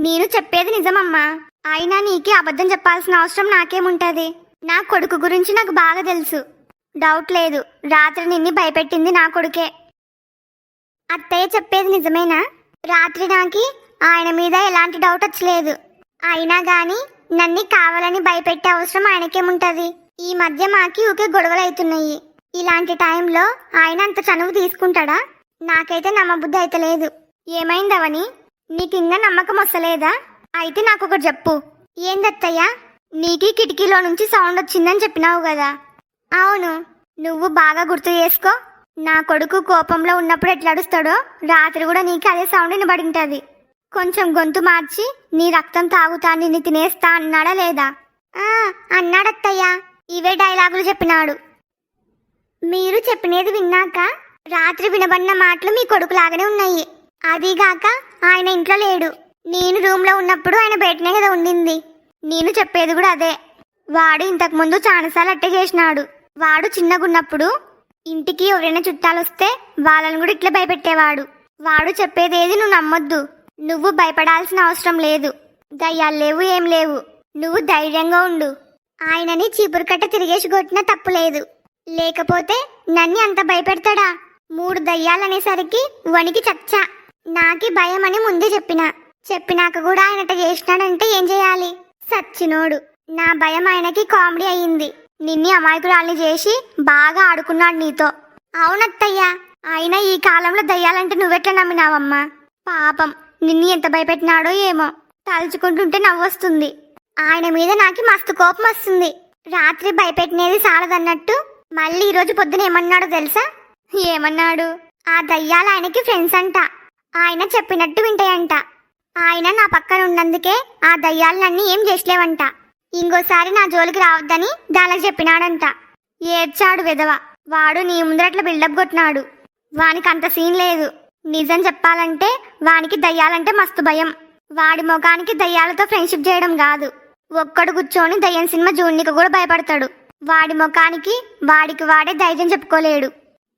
నేను చెప్పేది నిజమమ్మా. అయినా నీకే అబద్ధం చెప్పాల్సిన అవసరం నాకేముంటది? నా కొడుకు గురించి నాకు బాగా తెలుసు. డౌట్ లేదు, రాత్రి నిన్ను భయపెట్టింది నా కొడుకే. అత్తయ్య చెప్పేది నిజమేనా? రాత్రి నాకి ఆయన మీద ఎలాంటి డౌట్ వచ్చలేదు. అయినా గాని నన్ను కావాలని భయపెట్టే అవసరం ఆయనకేముంటది? ఈ మధ్య మాకి ఊకే గొడవలు అవుతున్నాయి. ఇలాంటి టైంలో ఆయన అంత చనువు తీసుకుంటాడా? నాకైతే నమ్మబుద్ధి అయితే లేదు. ఏమైందవని? నీకింకా నమ్మకం వస్తలేదా? అయితే నాకు ఒకటి చెప్పు. ఏందత్తయ్యా? నీకి కిటికీలో నుంచి సౌండ్ వచ్చిందని చెప్పినావు కదా? అవును. నువ్వు బాగా గుర్తు చేసుకో. నా కొడుకు కోపంలో ఉన్నప్పుడు ఎట్లా అడుస్తాడో రాత్రి కూడా నీకు అదే సౌండ్ వినబడింటది. కొంచెం గొంతు మార్చి నీ రక్తం తాగుతా, నిన్ను తినేస్తా అన్నాడా లేదా? అన్నాడత్తయ్యా. ఇవే డైలాగులు చెప్పినాడు. మీరు చెప్పినది విన్నాక రాత్రి వినబడిన మాటలు మీ కొడుకులాగానే ఉన్నాయి. అదీగాక ఆయన ఇంట్లో లేడు. నేను రూమ్లో ఉన్నప్పుడు ఆయన బయటనే కదా ఉండింది. నేను చెప్పేది కూడా అదే. వాడు ఇంతకు ముందు చాలాసార్లు అట్టే చేసినాడు. వాడు చిన్నగున్నప్పుడు ఇంటికి ఎవరైనా చుట్టాలు వస్తే వాళ్ళని కూడా ఇట్లా భయపెట్టేవాడు. వాడు చెప్పేదేది నువ్వు నమ్మొద్దు. నువ్వు భయపడాల్సిన అవసరం లేదు. దయ్యాలు లేవు, ఏం లేవు. నువ్వు ధైర్యంగా ఉండు. ఆయనని చీపురు కట్ట తిరిగేసి కొట్టినా తప్పులేదు. లేకపోతే నన్ను అంత భయపెడతాడా? 3 దయ్యాలనేసరికి వణికి చచ్చా. నాకి భయం అని ముందే చెప్పినాక కూడా ఆయనట చేసినాడంటే ఏం చేయాలి? సచ్చినోడు. నా భయం ఆయనకి కామెడీ అయ్యింది. నిన్ని అమాయకురాల్ని చేసి బాగా ఆడుకున్నాడు నీతో. అవునత్తయ్యా. అయినా ఈ కాలంలో దయ్యాలంటే నువ్వెట్లా నమ్మినావమ్మా? పాపం నిన్ను ఎంత భయపెట్టినాడో ఏమో. తలుచుకుంటుంటే నవ్వొస్తుంది. ఆయన మీద నాకు మస్తు కోపం వస్తుంది. రాత్రి భయపెట్టినది సాలదన్నట్టు మళ్ళీ ఈరోజు పొద్దున ఏమన్నాడో తెలుసా? ఏమన్నాడు? ఆ దయ్యాలు ఆయనకి ఫ్రెండ్స్ అంట. ఆయన చెప్పినట్టు వింటాయంట. ఆయన నా పక్కన ఉన్నందుకే ఆ దయ్యాలన్నీ ఏం చేసలేవంట. ఇంకోసారి నా జోలికి రావద్దని దానికి చెప్పినాడంట. ఏడ్చాడు విధవ. వాడు నీ ముందరట్లా బిల్డప్ కొట్టినాడు. వానికి అంత సీన్ లేదు. నిజం చెప్పాలంటే వానికి దయ్యాలంటే మస్తు భయం. వాడి ముఖానికి దయ్యాలతో ఫ్రెండ్షిప్ చేయడం కాదు, ఒక్కడు కూర్చొని దయ్యం సినిమా చూడనికి కూడా భయపడతాడు. వాడి ముఖానికి వాడికి వాడే ధైర్యం చెప్పుకోలేడు.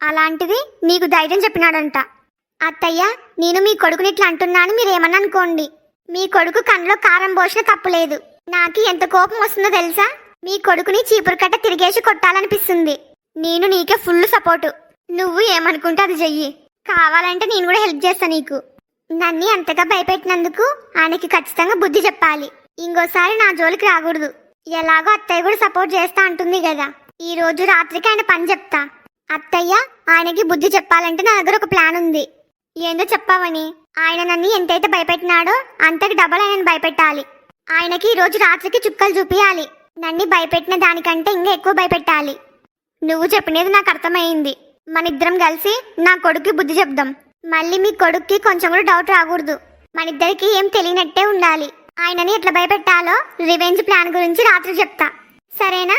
అలాంటిది నీకు ధైర్యం చెప్పినాడంట. అత్తయ్య, నేను మీ కొడుకుని ఇట్లా అంటున్నాను, మీరేమన్నా అనుకోండి. మీ కొడుకు కన్నులో కారం పోసిన తప్పులేదు. నాకు ఎంత కోపం వస్తుందో తెలుసా? మీ కొడుకుని చీపురు కట్ట తిరిగేసి కొట్టాలనిపిస్తుంది. నేను నీకే ఫుల్ సపోర్టు. నువ్వు ఏమనుకుంటే అది చెయ్యి. కావాలంటే నేను కూడా హెల్ప్ చేస్తా నీకు. నన్ను అంతగా భయపెట్టినందుకు ఆయనకి ఖచ్చితంగా బుద్ధి చెప్పాలి. ఇంకోసారి నా జోలికి రాకూడదు. ఎలాగో అత్తయ్య కూడా సపోర్ట్ చేస్తా అంటుంది కదా. ఈ రోజు రాత్రికి ఆయన పని చెప్తా. అత్తయ్య, ఆయనకి బుద్ధి చెప్పాలంటే నా దగ్గర ఒక ప్లాన్ ఉంది. ఏందో చెప్పావని? ఆయన నన్ను ఎంతైతే భయపెట్టినాడో అంతకు డబల్ ఆయనను భయపెట్టాలి. ఆయనకి ఈ రోజు రాత్రికి చుక్కలు చూపియాలి. నన్ను భయపెట్టిన దానికంటే ఇంకా ఎక్కువ భయపెట్టాలి. నువ్వు చెప్పినది నాకు అర్థమైంది. మనిద్దరం కలిసి నా కొడుక్కి బుద్ధి చెప్దాం. మళ్ళీ మీ కొడుక్కి కొంచెం కూడా డౌట్ రాకూడదు. మనిద్దరికి ఏం తెలియనట్టే ఉండాలి. ఆయనని ఎట్లా భయపెట్టాలో రివెంజ్ ప్లాన్ గురించి రాత్రి చెప్తా. సరేనా?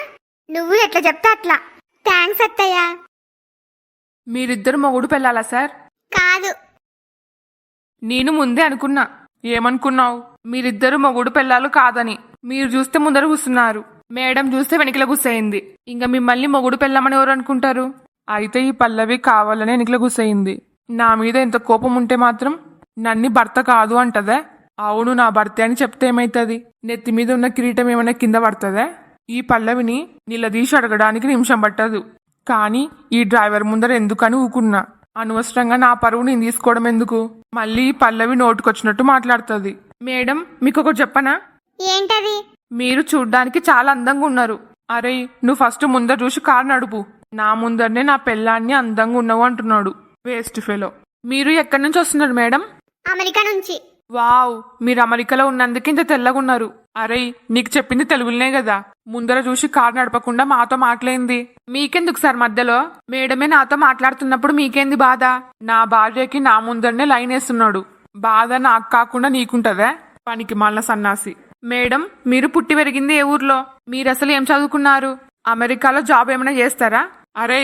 నువ్వు ఎట్లా చెప్తా అట్లా. థ్యాంక్స్ అత్తయ్య. మీరిద్దరు మొగుడు పెళ్ళాలా సార్? కాదు. నేను ముందే అనుకున్నా. ఏమనుకున్నావు? మీరిద్దరు మొగుడు పెళ్ళాలు కాదని. మీరు చూస్తే ముందర కూస్తున్నారు, మేడం చూస్తే వెనకల కూసయింది. ఇంకా మిమ్మల్ని మొగుడు పెళ్ళామని ఎవరు అనుకుంటారు? అయితే ఈ పల్లవి కావాలనే వెనకల కూసయింది. నా మీద ఎంత కోపం ఉంటే మాత్రం నన్ను భర్త కాదు అంటదే? అవును, నా భర్త అని చెప్తే ఏమైతుంది? నెత్తి మీద ఉన్న కిరీటం ఏమైనా కింద పడుతుందే? ఈ పల్లవిని నిలదీసి అడగడానికి నిమిషం పట్టదు. కానీ ఈ డ్రైవర్ ముందర ఎందుకని ఊకున్నా. అనవసరంగా నా పరువు నేను తీసుకోవడం ఎందుకు? మళ్ళీ ఈ పల్లవి నోటుకొచ్చినట్టు మాట్లాడుతుంది. మేడం, మీకు ఒకటి చెప్పనా? ఏంటది? మీరు చూడ్డానికి చాలా అందంగా ఉన్నారు. అరే, నువ్వు ఫస్ట్ ముందర చూసి కారు నడుపు. నా ముందరనే నా పెళ్ళాన్ని అందంగా ఉన్నావు అంటున్నాడు. Waste fellow. మీరు ఎక్కడి నుంచి వస్తున్నారు మేడం? అమెరికా నుంచి. వావ్, మీరు అమెరికాలో ఉన్నందుకు ఇంత తెల్లగున్నారు. అరే, నీకు చెప్పింది తెలుగులోనే కదా. ముందర చూసి కారు నడపకుండా మాతో మాట్లాడింది. మీకెందుకు సార్ మధ్యలో? మేడమే నాతో మాట్లాడుతున్నప్పుడు మీకేంది బాధ? నా భార్యకి నా ముందరనే లైన్ వేస్తున్నాడు. బాధ నాకు కాకుండా నీకుంటదే? పనికి మాలిన సన్నాసి. మేడం, మీరు పుట్టి పెరిగింది ఏ ఊర్లో? మీరు అసలు ఏం చదువుకున్నారు? అమెరికాలో జాబ్ ఏమైనా చేస్తారా? అరే,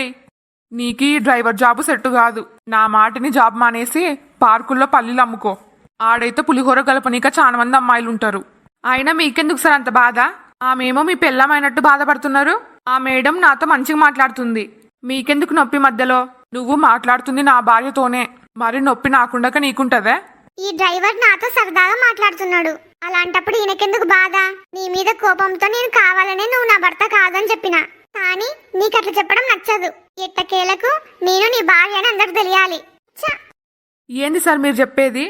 నీకీ డ్రైవర్ జాబు సెట్టు కాదు. నా మాటిని జాబ్ మానేసి పార్కుల్లో పల్లీలు అమ్ముకో. ఆడైతే పులిహోర కలపనీక చాలా మంది అమ్మాయిలు ఉంటారు. అయినా మీకెందుకు సార్ అంత బాధ? ఆమెమో మీ పెళ్ళమైనట్టు బాధపడుతున్నారు. ఆ మేడం నాతో మంచిగా మాట్లాడుతుంది. మీకెందుకు నొప్పి మధ్యలో? నువ్వు మాట్లాడుతుంది నా భార్యతోనే, మరి నొప్పి నాకుండక నీకుంటదే? ఈ డ్రైవర్ నాతో సరదాగా మాట్లాడుతున్నాడు. అలాంటప్పుడు ఈయనకెందుకు బాధ? నీ మీద కోపంతో నేను కావాలనే నువ్వు నా భర్త కాదని చెప్పిన. కానీ నీకు అట్లా చెప్పడం నచ్చదు. ఎట్టకేలకు నేను నీ భార్య అని అందరికి తెలియాలి. ఛ! ఏంది సార్ మీరు చెప్పేది?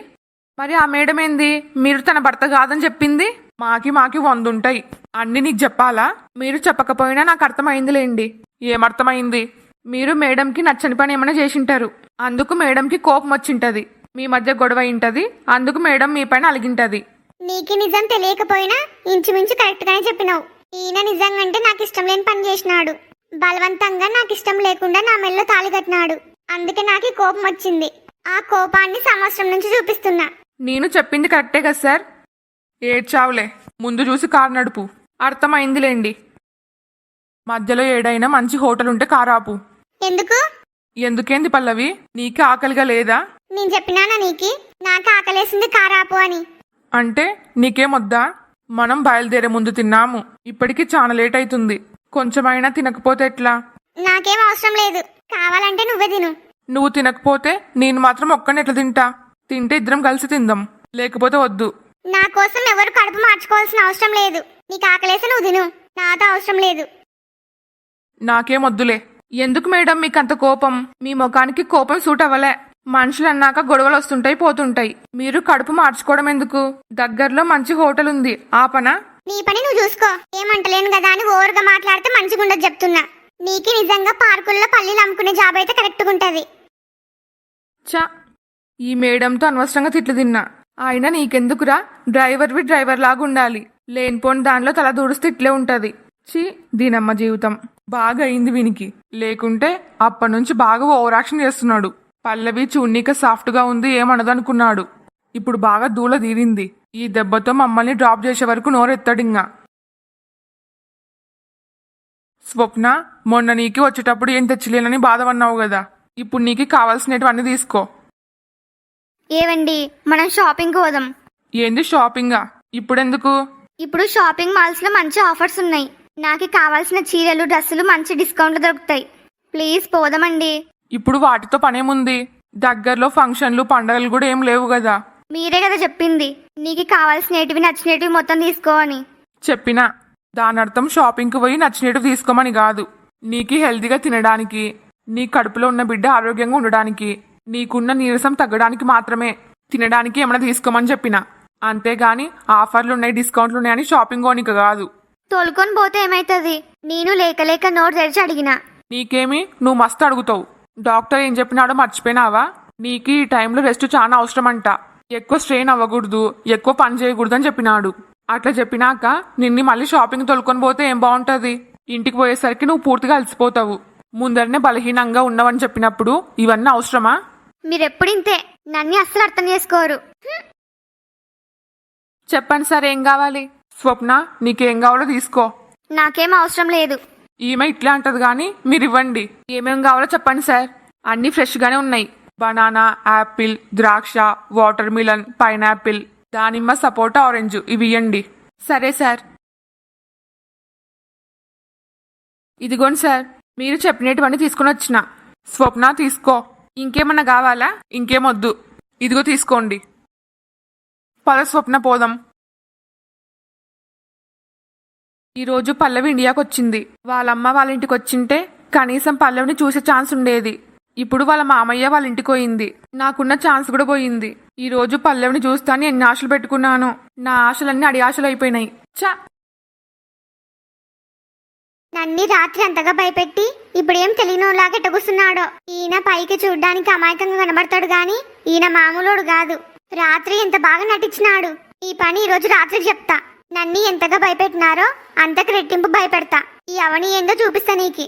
మరి ఆ మేడం ఏంది మీరు తన భర్త కాదని చెప్పింది? మాకి 100 ఉంటాయి. అన్ని నీకు చెప్పాలా? మీరు చెప్పకపోయినా నాకు అర్థమైందిలేండి. ఏమర్థమైంది? మీరు మేడంకి నచ్చని పని ఏమైనా చేసింటారు. అందుకు మేడంకి కోపం వచ్చింటది. మీ మధ్య గొడవ అయింటది. అందుకు మేడం మీ పైన అలిగింటది. నీకు నిజం తెలియకపోయినా ఇంచుమించు కరెక్ట్ గానే చెప్పినావు. ఈయన నిజంగంటే నాకు ఇష్టం లేని పని చేసినాడు. బలవంతంగా నాకు ఇష్టం లేకుండా నా మెల్లో తాళి కట్టినాడు. అందుకే నాకు కోపం వచ్చింది. ఆ కోపాన్ని సంవత్సరం నుంచి చూపిస్తున్నా. నేను చెప్పింది కరెక్టే కదా సార్? ఏడ్చావులే, ముందు చూసి కారు నడుపు. అర్థమైందిలేండి. మధ్యలో ఏడైనా మంచి హోటల్ ఉంటే కారు ఆపు. ఎందుకు? ఎందుకేంది పల్లవి, నీకే ఆకలిగా లేదా? నేను చెప్పినానా నీకి నాకు ఆకలేసింది కారాపు అని? అంటే నీకేమొద్దా? మనం బయలుదేరే ముందు తిన్నాము. ఇప్పటికి చాలా లేట్ అవుతుంది. కొంచెమైనా తినకపోతే ఎట్లా? నాకేం అవసరం లేదు. కావాలంటే నువ్వే తిను. నువ్వు తినకపోతే నేను మాత్రం ఒక్కడిని ఎట్లా తింటా? తింటే ఇద్దరం కలిసి తిందాం, లేకపోతే వద్దు. నా కోసం ఎవరు కడుపు మార్చుకోవాల్సిన అవసరం లేదు. నీకు ఆకలేసి నువ్వు తిను, నాతో అవసరం లేదు. నాకేం వద్దులే. ఎందుకు మేడం మీకు అంత కోపం? మీ ముఖానికి కోపం సూట్ అవ్వలే. మనుషులు అన్నాక గొడవలు వస్తుంటాయి పోతుంటాయి. మీరు కడుపు మార్చుకోవడం ఎందుకు? దగ్గరలో మంచి హోటల్ ఉంది, ఆపనా? నీ పని నువ్వు చూసుకో. ఏమంటలేను కదా అని ఓవర్గా మాట్లాడితే మంచిగుండదు చెప్తున్నా. నీకు నిజంగా పార్కుల్లో పల్లీలు అమ్ముకునే జాబ్ అయితే కరెక్ట్గా ఉంటది. చా, ఈ మేడంతో అనవసరంగా తిట్లు తిన్నా. అయినా నీకెందుకురా? డ్రైవర్వి డ్రైవర్ లాగా ఉండాలి. లేనిపోని దానిలో తల దూడిస్తే ఇట్లే ఉంటది. ఛీ, దీనమ్మ జీవితం. బాగా అయింది వీనికి. లేకుంటే అప్పటి నుంచి బాగా ఓవర్ యాక్షన్ చేస్తున్నాడు. పల్లవి చూడనీక సాఫ్ట్ గా ఉంది, ఏమనదనుకున్నాడు. ఇప్పుడు బాగా దూల తీరింది. ఈ దెబ్బతో మమ్మల్ని డ్రాప్ చేసే వరకు నోరెత్తాడింగా. స్వప్న, మొన్న నీకి వచ్చేటప్పుడు ఏం తెచ్చలేనని బాధపన్నావు కదా. ఇప్పుడు నీకు కావాల్సినవన్నీ తీసుకో. ఏవండి, మనం షాపింగ్ కు పోదాం. ఏంది షాపింగా? ఇప్పుడెందుకు? ఇప్పుడు షాపింగ్ మాల్స్ లో మంచి ఆఫర్స్ ఉన్నాయి. నాకు కావాల్సిన చీరలు డ్రెస్సులు మంచి డిస్కౌంట్లు దొరుకుతాయి. ప్లీజ్ పోదామండి. ఇప్పుడు వాటితో పనేముంది? దగ్గరలో ఫంక్షన్లు పండగలు కూడా ఏం లేవు కదా. మీరే కదా చెప్పింది నీకు కావాల్సినటివి నచ్చినటివి మొత్తం తీసుకో అని. చెప్పినా దాని అర్థం షాపింగ్కి పోయి నచ్చినట్టు తీసుకోమని కాదు. నీకు హెల్తీగా తినడానికి, నీ కడుపులో ఉన్న బిడ్డ ఆరోగ్యంగా ఉండడానికి, నీకున్న నీరసం తగ్గడానికి మాత్రమే తినడానికి ఏమైనా తీసుకోమని చెప్పినా. అంతేగాని ఆఫర్లు ఉన్నాయి డిస్కౌంట్లు ఉన్నాయని షాపింగ్ కోనిక కాదు. తోలుకొని పోతే ఏమైతుంది? నేను లేక లేక నోరు తెరిచి అడిగినా. నీకేమి, నువ్వు మస్తు అడుగుతావు. డాక్టర్ ఏం చెప్పినాడో మర్చిపోయినావా? నీకు ఈ టైంలో రెస్ట్ చాలా అవసరం అంట. ఎక్కువ స్ట్రెయిన్ అవ్వకూడదు, ఎక్కువ పని చేయకూడదు అని చెప్పినాడు. అట్లా చెప్పినాక నిన్ను మళ్ళీ షాపింగ్ తోలుకొని పోతే ఏం బాగుంటది? ఇంటికి పోయేసరికి నువ్వు పూర్తిగా అలసిపోతావు. ముందరనే బలహీనంగా ఉన్నావని చెప్పినప్పుడు ఇవన్నీ అవసరమా? మీరెప్పుడు ఇంతే, నన్ను అస్సలు అర్థం చేసుకోరు. చెప్పండి సార్, ఏం కావాలి? స్వప్న, నీకేం కావాలో తీసుకో. నాకేం అవసరం లేదు. ఈమె ఇట్లా అంటది గాని మీరు ఇవ్వండి. ఏమేం కావాలో చెప్పండి సార్. అన్ని ఫ్రెష్ గానే ఉన్నాయి. బనానా, యాపిల్, ద్రాక్ష, వాటర్ మిలన్, పైనాపిల్, దానిమ్మ, సపోటా, ఆరెంజ్ ఇవి ఇవ్వండి. సరే సార్. ఇదిగోండి సార్, మీరు చెప్పినటువంటి తీసుకుని వచ్చిన. స్వప్న తీసుకో. ఇంకేమన్నా కావాలా? ఇంకేమొద్దు, ఇదిగో తీసుకోండి. పద స్వప్న, పోదాం. ఈరోజు పల్లవి ఇండియాకి వచ్చింది. వాళ్ళమ్మ వాళ్ళ ఇంటికి వచ్చింటే కనీసం పల్లవిని చూసే ఛాన్స్ ఉండేది. ఇప్పుడు వాళ్ళ మామయ్య వాళ్ళ ఇంటికి పోయింది. నాకున్న ఛాన్స్ కూడా పోయింది. ఈ రోజు పల్లవిని చూస్తాను ఎన్ని ఆశలు పెట్టుకున్నాను. నా ఆశలన్నీ అడి ఆశలు అయిపోయినాయి. చా, నన్ని రాత్రి అంతగా భయపెట్టి ఇప్పుడేం తెలియనోలాగా ఎట్టగుస్తున్నాడో. ఈయన పైకి చూడ్డానికి అమాయకంగా కనబడతాడు గాని ఈయన మామూలోడు కాదు. రాత్రి ఎంత బాగా నటించినాడు. ఈ పని ఈ రోజు రాత్రికి చెప్తా. నన్ని ఎంతగా భయపెట్టినారో అంతకు రెట్టింపు భయపెడతా. ఈ అవని ఏందో చూపిస్తా నీకి.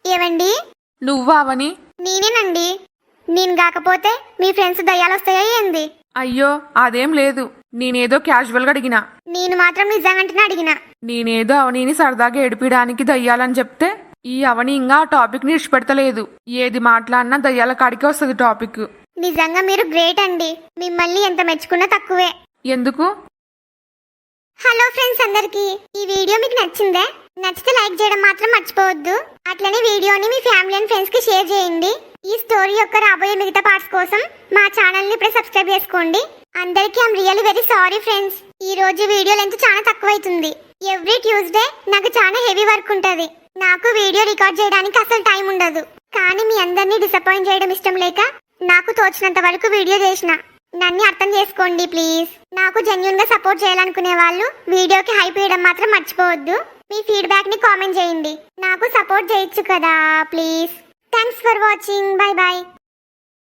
ఏవండి, నువ్వా అవని? నేనేనండి. నేను కాకపోతే మీ ఫ్రెండ్స్ దయ్యాలొస్తాయా ఏంది? అయ్యో, అదేం లేదు. నేనేదో క్యాజువల్ గా అడిగినా. నేను మాత్రం నిజంగానే అడిగినా. నేనేదో అవనీని సరదాగా ఏడిపించడానికి దయ్యాలని చెప్తే ఈ అవని ఇంకా ఆ టాపిక్ ని ఇష్టపెడతలేదు. ఏది మాట్లాడినా దయ్యాల కాడికే వస్తుంది టాపిక్. నిజంగా మీరు గ్రేట్ అండి. మిమ్మల్ని ఎంత మెచ్చుకున్నా తక్కువే. ఎందుకు? హలో ఫ్రెండ్స్ అందరికి, ఈ వీడియో మీకు నచ్చిందే? నచ్చితే లైక్ చేయడం మాత్రం మర్చిపోవద్దు. అట్లనే వీడియోని మీ ఫ్యామిలీ అండ్ ఫ్రెండ్స్ కి షేర్ చేయండి. ఈ స్టోరీ యొక్క రాబోయే మిగతా పార్ట్స్ కోసం మా ఛానల్ ని ఇప్పుడే సబ్స్క్రైబ్ చేసుకోండి. అందరికీ I'm really very sorry friends. ఈ రోజు వీడియో లెంత్ చాలా తక్కువ అవుతుంది. ఎవ్రీ ట్యూస్డే నాకు చాలా హెవీ వర్క్ ఉంటది. నాకు వీడియో రికార్డ్ చేయడానికి అసలు టైం ఉండదు. కానీ మీ అందరినీ డిసప్పాయింట్ చేయడం ఇష్టం లేక నాకు తోచినంత వరకు వీడియో చేసిన. నన్ను అర్థం చేసుకోండి ప్లీజ్. నాకు జెన్యూన్ గా సపోర్ట్ చేయాలనుకునే వాళ్ళు వీడియోకి హైప్ చేయడం మాత్రం మర్చిపోవద్దు. మీ ఫీడ్బ్యాక్ ని కామెంట్ చేయండి. నాకు సపోర్ట్ చేయొచ్చు కదా please. Thanks for watching. Bye bye.